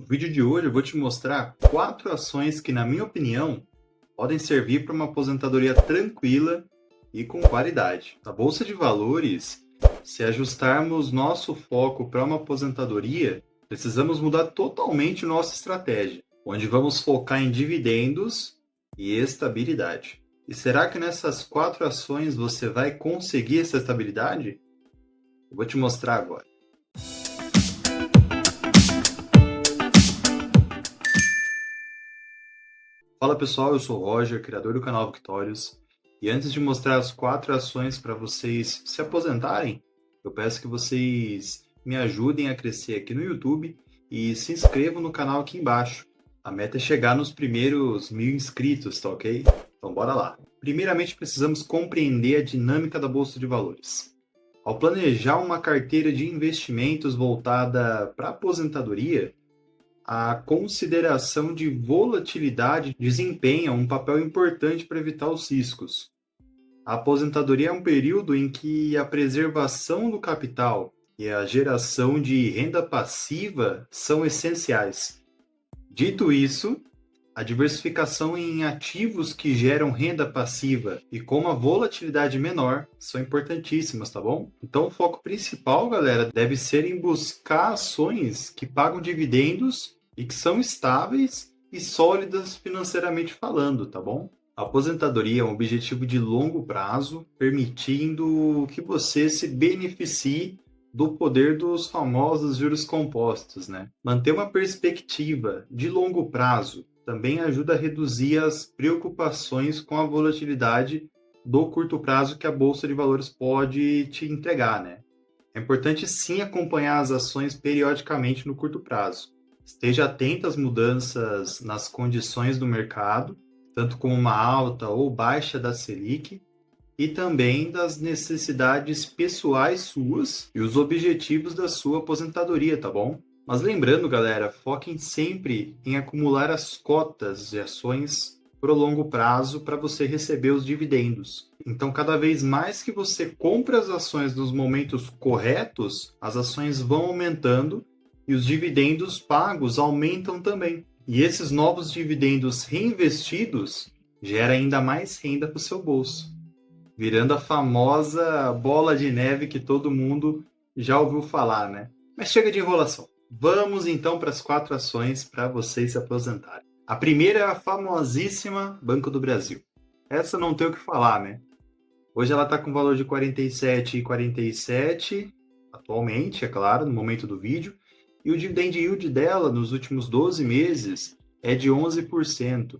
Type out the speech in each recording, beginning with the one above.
vídeo de hoje eu vou te mostrar 4 ações que, na minha opinião, podem servir para uma aposentadoria tranquila e com qualidade. Na Bolsa de Valores, se ajustarmos nosso foco para uma aposentadoria, precisamos mudar totalmente nossa estratégia, onde vamos focar em dividendos e estabilidade. E será que nessas 4 ações você vai conseguir essa estabilidade? Eu vou te mostrar agora. Fala pessoal, eu sou o Roger, criador do canal Victorious, e antes de mostrar as 4 ações para vocês se aposentarem, eu peço que vocês me ajudem a crescer aqui no YouTube e se inscrevam no canal aqui embaixo. A meta é chegar nos primeiros 1000 inscritos, tá ok? Então bora lá. Primeiramente precisamos compreender a dinâmica da Bolsa de Valores. Ao planejar uma carteira de investimentos voltada para a aposentadoria, a consideração de volatilidade desempenha um papel importante para evitar os riscos. A aposentadoria é um período em que a preservação do capital e a geração de renda passiva são essenciais. Dito isso, a diversificação em ativos que geram renda passiva e com uma volatilidade menor são importantíssimas, tá bom? Então o foco principal, galera, deve ser em buscar ações que pagam dividendos e que são estáveis e sólidas financeiramente falando, tá bom? A aposentadoria é um objetivo de longo prazo, permitindo que você se beneficie do poder dos famosos juros compostos, né? Manter uma perspectiva de longo prazo também ajuda a reduzir as preocupações com a volatilidade do curto prazo que a Bolsa de Valores pode te entregar, né? É importante sim acompanhar as ações periodicamente no curto prazo. Esteja atento às mudanças nas condições do mercado, tanto como uma alta ou baixa da Selic, e também das necessidades pessoais suas e os objetivos da sua aposentadoria, tá bom? Mas lembrando, galera, foquem sempre em acumular as cotas de ações para o longo prazo para você receber os dividendos. Então, cada vez mais que você compra as ações nos momentos corretos, as ações vão aumentando e os dividendos pagos aumentam também. E esses novos dividendos reinvestidos geram ainda mais renda para o seu bolso, virando a famosa bola de neve que todo mundo já ouviu falar, né? Mas chega de enrolação. Vamos então para as 4 ações para vocês se aposentarem. A primeira é a famosíssima Banco do Brasil. Essa não tem o que falar, né? Hoje ela está com valor de R$ 47,47 atualmente, é claro, no momento do vídeo. E o dividend yield dela nos últimos 12 meses é de 11%.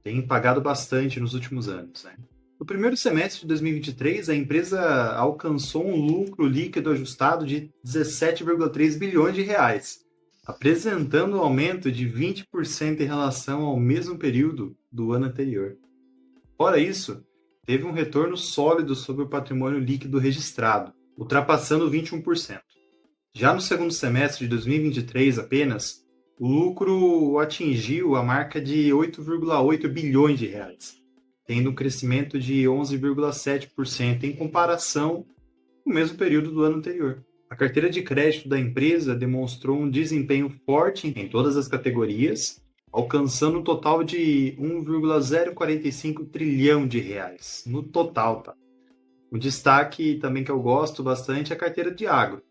Tem pagado bastante nos últimos anos, né? No primeiro semestre de 2023, a empresa alcançou um lucro líquido ajustado de 17,3 bilhões de reais, apresentando um aumento de 20% em relação ao mesmo período do ano anterior. Fora isso, teve um retorno sólido sobre o patrimônio líquido registrado, ultrapassando 21%. Já no segundo semestre de 2023 apenas, o lucro atingiu a marca de 8,8 bilhões de reais, tendo um crescimento de 11,7% em comparação com o mesmo período do ano anterior. A carteira de crédito da empresa demonstrou um desempenho forte em todas as categorias, alcançando um total de 1,045 trilhão de reais no total, tá? Um destaque também que eu gosto bastante é a carteira de agro,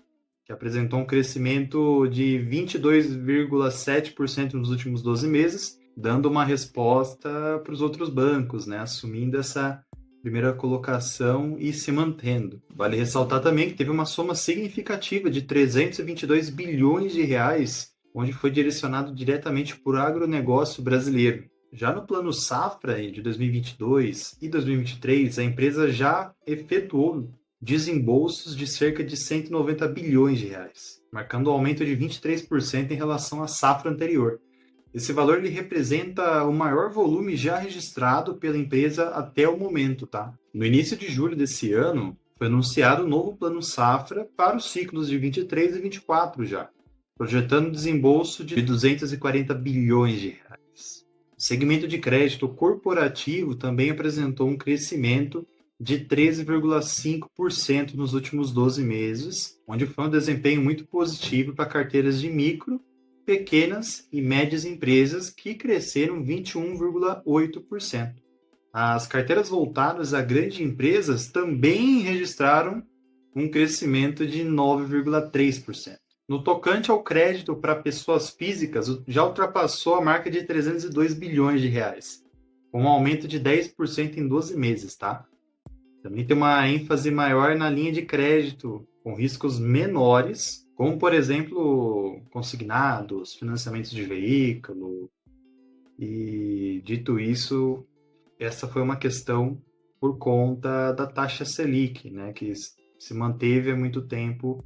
que apresentou um crescimento de 22,7% nos últimos 12 meses, dando uma resposta para os outros bancos, né? Assumindo essa primeira colocação e se mantendo. Vale ressaltar também que teve uma soma significativa de 322 bilhões de reais, onde foi direcionado diretamente para o agronegócio brasileiro. Já no plano safra de 2022 e 2023, a empresa já efetuou desembolsos de cerca de 190 bilhões de reais, marcando um aumento de 23% em relação à safra anterior. Esse valor ele representa o maior volume já registrado pela empresa até o momento, tá? No início de julho desse ano, foi anunciado o novo plano safra para os ciclos de 23 e 24 já, projetando desembolso de 240 bilhões de reais. O segmento de crédito corporativo também apresentou um crescimento de 13,5% nos últimos 12 meses, onde foi um desempenho muito positivo para carteiras de micro pequenas e médias empresas, que cresceram 21,8%. As carteiras voltadas a grandes empresas também registraram um crescimento de 9,3%. No tocante ao crédito para pessoas físicas, já ultrapassou a marca de 302 bilhões de reais, com um aumento de 10% em 12 meses, tá? Também tem uma ênfase maior na linha de crédito, com riscos menores, como, por exemplo, consignados, financiamentos de veículo. E, dito isso, essa foi uma questão por conta da taxa Selic, né, que se manteve há muito tempo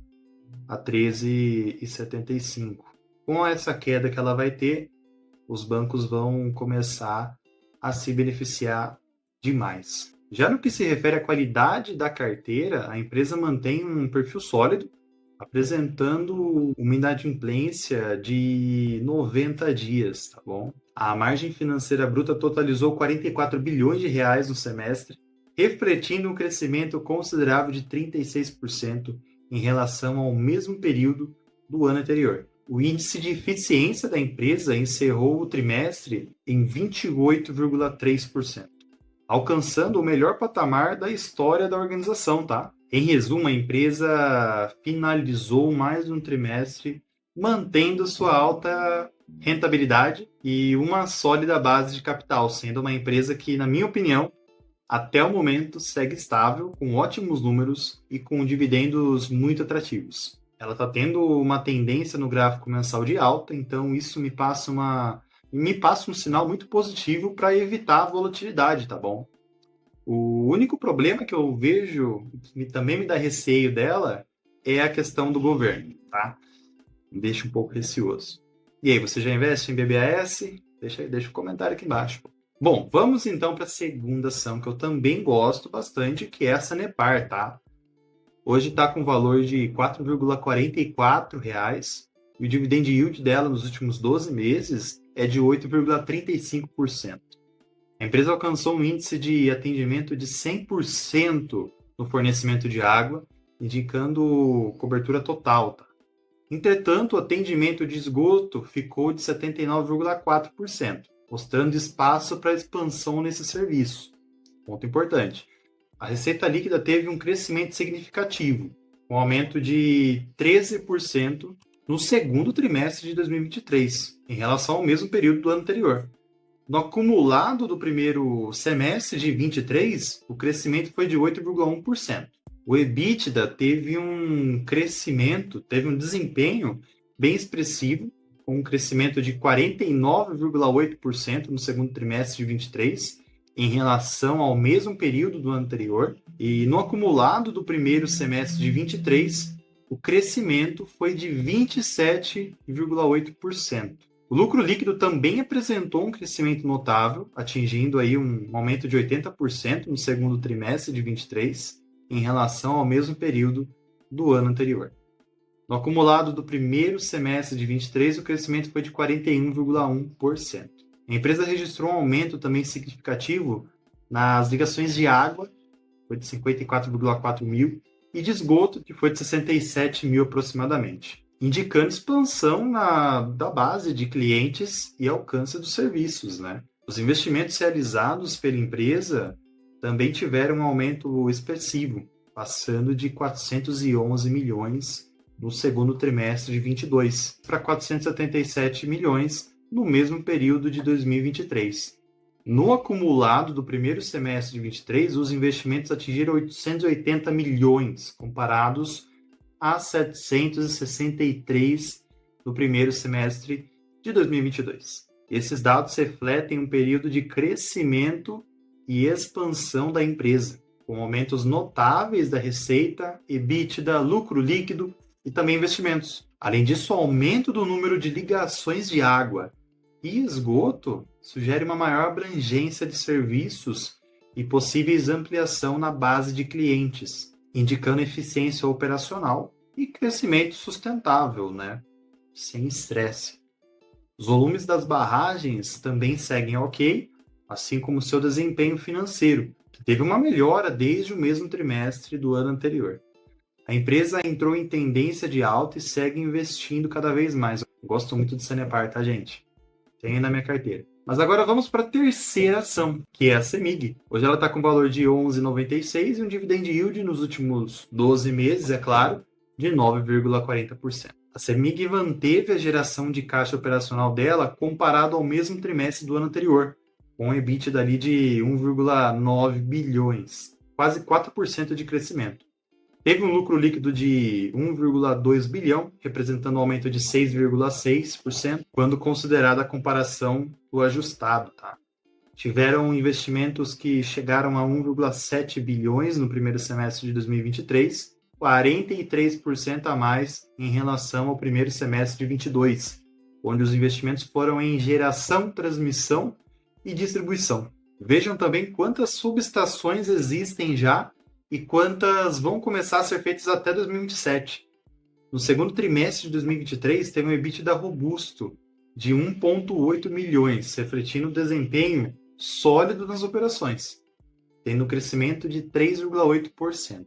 a 13,75. Com essa queda que ela vai ter, os bancos vão começar a se beneficiar demais. Já no que se refere à qualidade da carteira, a empresa mantém um perfil sólido, apresentando uma inadimplência de 90 dias, tá bom? A margem financeira bruta totalizou 44 bilhões de reais no semestre, refletindo um crescimento considerável de 36% em relação ao mesmo período do ano anterior. O índice de eficiência da empresa encerrou o trimestre em 28,3%, alcançando o melhor patamar da história da organização, tá? Em resumo, a empresa finalizou mais um trimestre mantendo sua alta rentabilidade e uma sólida base de capital, sendo uma empresa que, na minha opinião, até o momento segue estável, com ótimos números e com dividendos muito atrativos. Ela está tendo uma tendência no gráfico mensal de alta, então isso me passa um sinal muito positivo para evitar a volatilidade, tá bom? O único problema que eu vejo, que também me dá receio dela, é a questão do governo, tá? Me deixa um pouco receoso. E aí, você já investe em BBAS? Deixa um comentário aqui embaixo. Bom, vamos então para a segunda ação que eu também gosto bastante, que é a Sanepar, tá? Hoje está com valor de R$ 4,44 e o dividend yield dela nos últimos 12 meses é de 8,35%. A empresa alcançou um índice de atendimento de 100% no fornecimento de água, indicando cobertura total, tá? Entretanto, o atendimento de esgoto ficou de 79,4%, mostrando espaço para expansão nesse serviço. Ponto importante. A receita líquida teve um crescimento significativo, um aumento de 13% no segundo trimestre de 2023, em relação ao mesmo período do ano anterior. No acumulado do primeiro semestre de 2023, o crescimento foi de 8,1%. O EBITDA teve um desempenho bem expressivo, com um crescimento de 49,8% no segundo trimestre de 2023, em relação ao mesmo período do ano anterior. E no acumulado do primeiro semestre de 2023, o crescimento foi de 27,8%. O lucro líquido também apresentou um crescimento notável, atingindo aí um aumento de 80% no segundo trimestre de 2023, em relação ao mesmo período do ano anterior. No acumulado do primeiro semestre de 2023, o crescimento foi de 41,1%. A empresa registrou um aumento também significativo nas ligações de água, foi de 54,4 mil, e de esgoto, que foi de 67 mil aproximadamente, indicando expansão da base de clientes e alcance dos serviços, né? Os investimentos realizados pela empresa também tiveram um aumento expressivo, passando de 411 milhões no segundo trimestre de 2022 para 477 milhões no mesmo período de 2023. No acumulado do primeiro semestre de 2023, os investimentos atingiram 880 milhões, comparados a 763 no primeiro semestre de 2022. Esses dados refletem um período de crescimento e expansão da empresa, com aumentos notáveis da receita, EBITDA, lucro líquido e também investimentos. Além disso, o aumento do número de ligações de água e esgoto sugere uma maior abrangência de serviços e possíveis ampliação na base de clientes, indicando eficiência operacional e crescimento sustentável, né? Sem estresse. Os volumes das barragens também seguem ok, assim como seu desempenho financeiro, que teve uma melhora desde o mesmo trimestre do ano anterior. A empresa entrou em tendência de alta e segue investindo cada vez mais. Eu gosto muito de Sanepar, tá, gente? Tem aí na minha carteira. Mas agora vamos para a terceira ação, que é a CEMIG. Hoje ela está com valor de 11,96 e um dividend yield nos últimos 12 meses, é claro, de 9,40%. A CEMIG manteve a geração de caixa operacional dela comparado ao mesmo trimestre do ano anterior, com um EBITDA ali de 1,9 bilhões, quase 4% de crescimento. Teve um lucro líquido de 1,2 bilhão, representando um aumento de 6,6%, quando considerada a comparação do ajustado. Tá? Tiveram investimentos que chegaram a 1,7 bilhões no primeiro semestre de 2023, 43% a mais em relação ao primeiro semestre de 2022, onde os investimentos foram em geração, transmissão e distribuição. Vejam também quantas subestações existem já e quantas vão começar a ser feitas até 2027. No segundo trimestre de 2023, teve um EBITDA robusto de 1,8 milhões, refletindo o desempenho sólido nas operações, tendo um crescimento de 3,8%.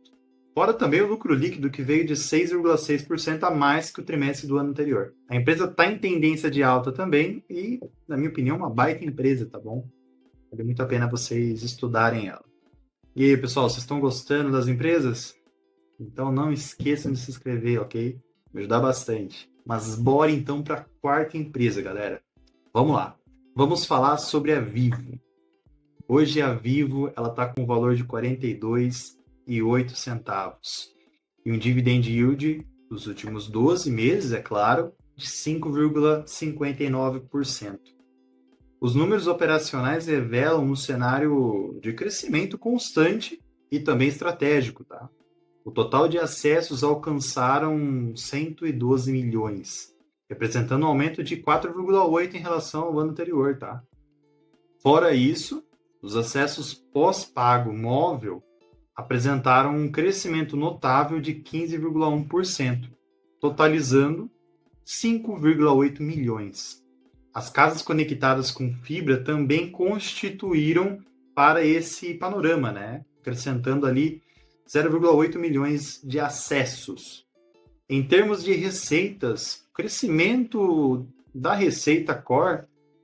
Fora também o lucro líquido, que veio de 6,6% a mais que o trimestre do ano anterior. A empresa está em tendência de alta também e, na minha opinião, uma baita empresa, tá bom? Vale muito a pena vocês estudarem ela. E aí, pessoal, vocês estão gostando das empresas? Então não esqueçam de se inscrever, ok? Me ajudar bastante. Mas bora então para a quarta empresa, galera. Vamos lá. Vamos falar sobre a Vivo. Hoje a Vivo ela está com um valor de R$ 42,08 e um dividend yield dos últimos 12 meses, é claro, de 5,59%. Os números operacionais revelam um cenário de crescimento constante e também estratégico, tá? O total de acessos alcançaram 112 milhões, representando um aumento de 4,8% em relação ao ano anterior, tá? Fora isso, os acessos pós-pago móvel apresentaram um crescimento notável de 15,1%, totalizando 5,8 milhões. As casas conectadas com fibra também constituíram para esse panorama, né? Acrescentando ali 0,8 milhões de acessos. Em termos de receitas, o crescimento da receita core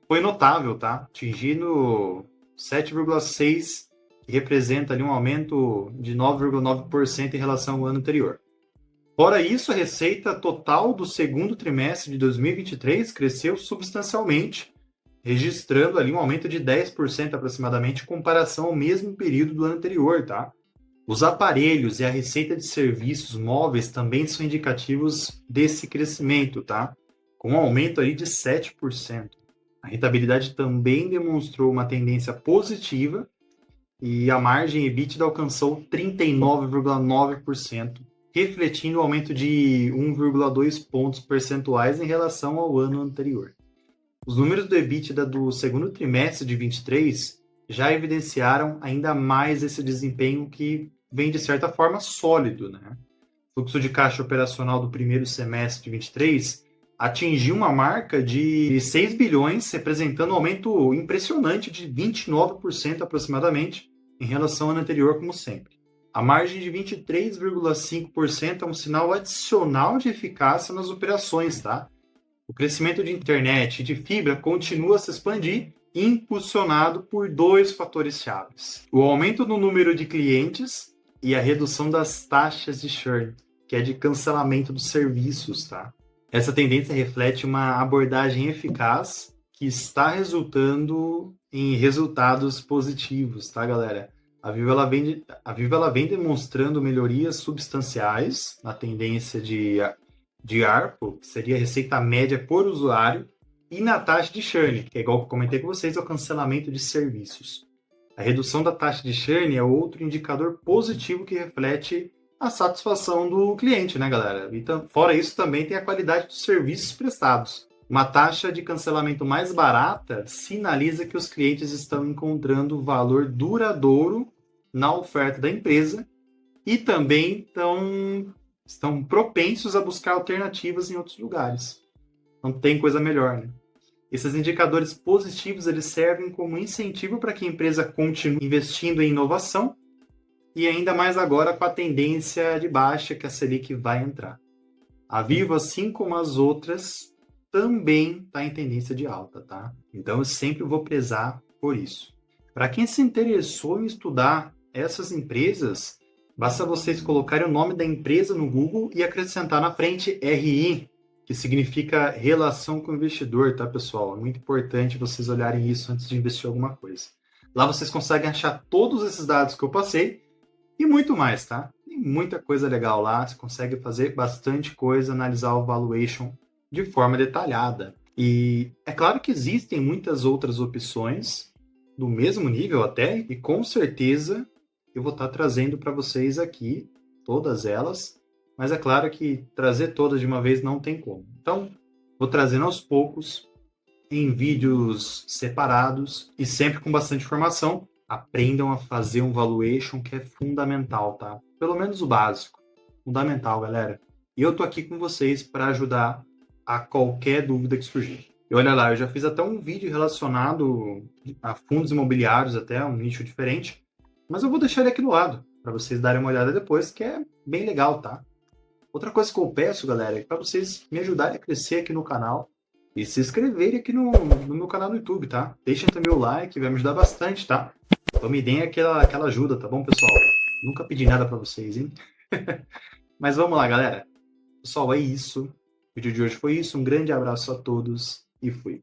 foi notável, tá? Atingindo 7,6%, que representa ali um aumento de 9,9% em relação ao ano anterior. Fora isso, a receita total do segundo trimestre de 2023 cresceu substancialmente, registrando ali um aumento de 10% aproximadamente em comparação ao mesmo período do ano anterior, tá? Os aparelhos e a receita de serviços móveis também são indicativos desse crescimento, tá? Com um aumento ali de 7%. A rentabilidade também demonstrou uma tendência positiva e a margem EBITDA alcançou 39,9%, refletindo o aumento de 1,2 pontos percentuais em relação ao ano anterior. Os números do EBITDA do segundo trimestre de 2023 já evidenciaram ainda mais esse desempenho que vem, de certa forma, sólido, né? O fluxo de caixa operacional do primeiro semestre de 2023 atingiu uma marca de 6 bilhões, representando um aumento impressionante de 29% aproximadamente em relação ao ano anterior, como sempre. A margem de 23,5% é um sinal adicional de eficácia nas operações, tá? O crescimento de internet e de fibra continua a se expandir, impulsionado por dois fatores chaves: o aumento no número de clientes e a redução das taxas de churn, que é de cancelamento dos serviços, tá? Essa tendência reflete uma abordagem eficaz que está resultando em resultados positivos, tá, galera? A Vivo ela vem demonstrando melhorias substanciais na tendência de ARPU, que seria a receita média por usuário, e na taxa de churn, que é igual que eu comentei com vocês, é o cancelamento de serviços. A redução da taxa de churn é outro indicador positivo que reflete a satisfação do cliente, né, galera? E fora isso, também tem a qualidade dos serviços prestados. Uma taxa de cancelamento mais barata sinaliza que os clientes estão encontrando valor duradouro na oferta da empresa e também estão propensos a buscar alternativas em outros lugares. Não tem coisa melhor, né? Esses indicadores positivos eles servem como incentivo para que a empresa continue investindo em inovação e ainda mais agora com a tendência de baixa que a Selic vai entrar. A Vivo, assim como as outras, também está em tendência de alta, tá? Então eu sempre vou prezar por isso. Para quem se interessou em estudar essas empresas, basta vocês colocarem o nome da empresa no Google e acrescentar na frente RI, que significa relação com o investidor, tá, pessoal? É muito importante vocês olharem isso antes de investir em alguma coisa. Lá vocês conseguem achar todos esses dados que eu passei e muito mais, tá? Tem muita coisa legal lá, você consegue fazer bastante coisa, analisar o valuation de forma detalhada. E é claro que existem muitas outras opções do mesmo nível até, e com certeza eu vou estar trazendo para vocês aqui todas elas, mas é claro que trazer todas de uma vez não tem como. Então, vou trazendo aos poucos em vídeos separados e sempre com bastante informação. Aprendam a fazer um valuation que é fundamental, tá? Pelo menos o básico. Fundamental, galera. E eu tô aqui com vocês para ajudar a qualquer dúvida que surgir. E olha lá, eu já fiz até um vídeo relacionado a fundos imobiliários, até um nicho diferente, mas eu vou deixar ele aqui do lado para vocês darem uma olhada depois, que é bem legal, tá? Outra coisa que eu peço, galera, é para vocês me ajudarem a crescer aqui no canal e se inscreverem aqui no meu canal no YouTube, tá? Deixem também o like, vai me ajudar bastante, tá? Então me deem aquela ajuda, tá bom, pessoal? Nunca pedi nada para vocês, hein? Mas vamos lá, galera. Pessoal, é isso. O vídeo de hoje foi isso. Um grande abraço a todos e fui.